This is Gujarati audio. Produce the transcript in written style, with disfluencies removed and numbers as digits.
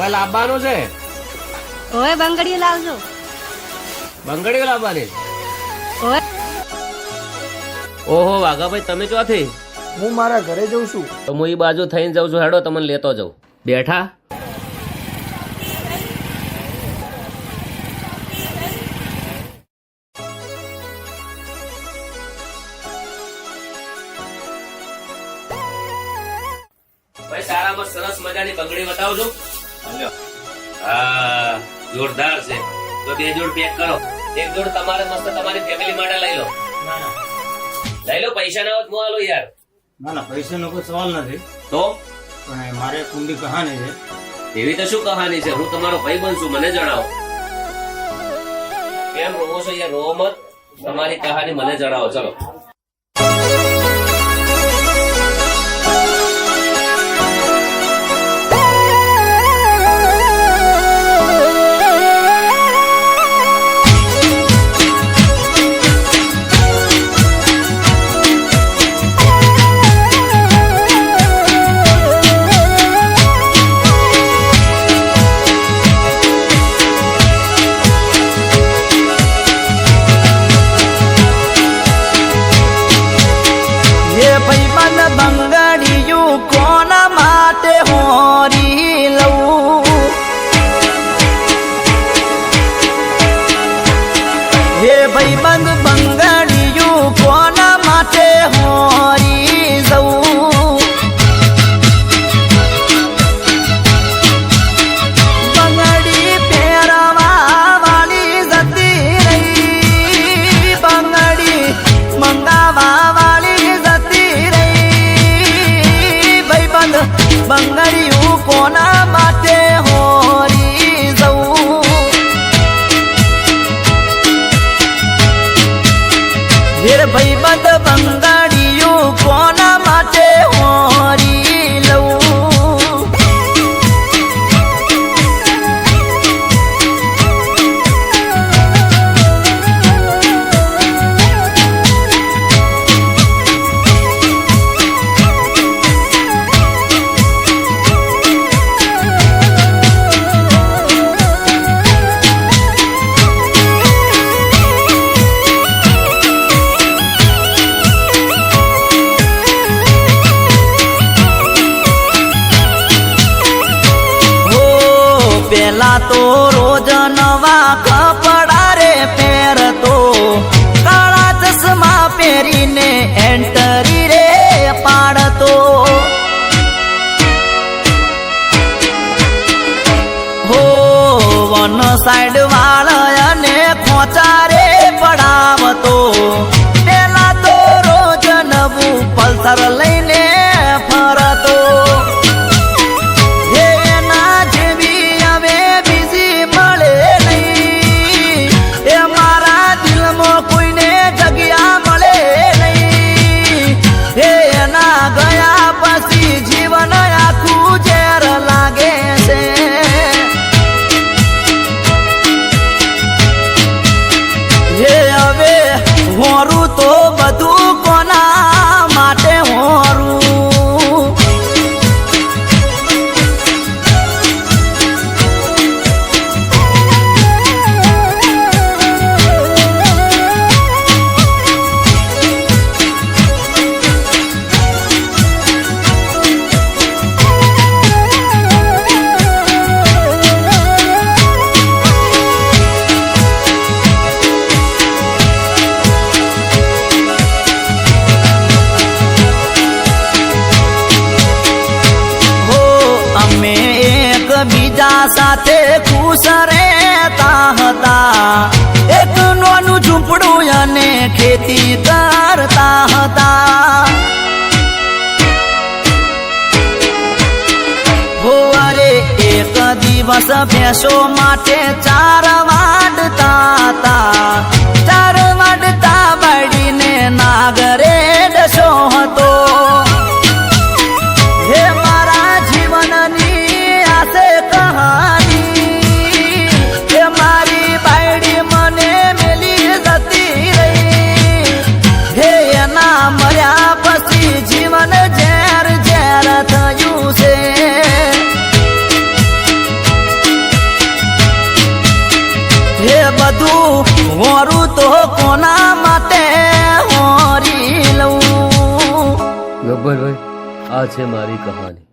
કોઈ લાવવાનું છે? ઓય બંગડીઓ લાવજો. બંગડીઓ લાવવાની? ઓય ઓહો વાઘાભાઈ, તમે ચોથી? હું મારા ઘરે જઉં છું. તો હું એ બાજુ થઈને જાઉં છું. હેડો તમને લેતો જાઉં. બેઠા ભાઈ, સારામાં સરસ મજાની બંગડી બતાવજો. હા, જોરદાર છે. તો 2 જોડ પેક કરો. 1 જોડ તમારે મસ્ત તમારી ફેમિલી માટે લઈ લો. લઈ લો, પૈસા ના હોત હું આલો યાર. ના પૈસા નો કોઈ સવાલ નથી, તો પણ મારે કુંડી કહાની છે. એવી તો શું કહાની છે? હું તમારો ભાઈ બનશું, મને જણાવો. કેમ રોવો છો યાર? રોવો મત. તમારી કહાની મને જણાવો. ચલો. બંગડીયું કોના માટે હોરી લઉં? હે ભાઈબંધ, બંગડીયું કોના માટે હોરી જવું? બંગડી પહેરવા વાળી જતી રહી, બંગડી મંગાવા વાળી જતી રહી. બંગડીયું કોના માટે હોરી જવું? વીર ભાઈબંધ, બંગડીયું કોના માટે હોરી લઉં? પેલા તો રોજ નવા કપડા રે પહેરતો, કાળા ચશ્મા પહેરીને એન્ટરી રે પાડતો. હો વન સાઈડ વાળને ખોચા રે પડાવતો. પેલા તો રોજ નવું પલ્સર લઈને ફરતો. ગયા પછી જીવન આખું ઝેર લાગે છે. હે હવે હોરું તો બધું કોના માટે હોરું? બીજા સાથે ખુશ રહેતા હતા, એક નાનું ઝૂંપડું અને ખેતી કરતા હતા. હોવારે એક દિવસ ભેંસો માટે ચાર વાડતા હતા. ચાર વાડતા બાળીને નાગરે ડસો હતો. હે મારા જીવનની આસે કહાની, હે મારી બાયડી મને મેલી જતી રહી. હે એના મર્યા પછી જીવન ઝેર ઝેર થયું છે. બધું હોરું તો કોના માટે હોરી લઉં. ગબ્બરભાઈ, આ છે મારી કહાની.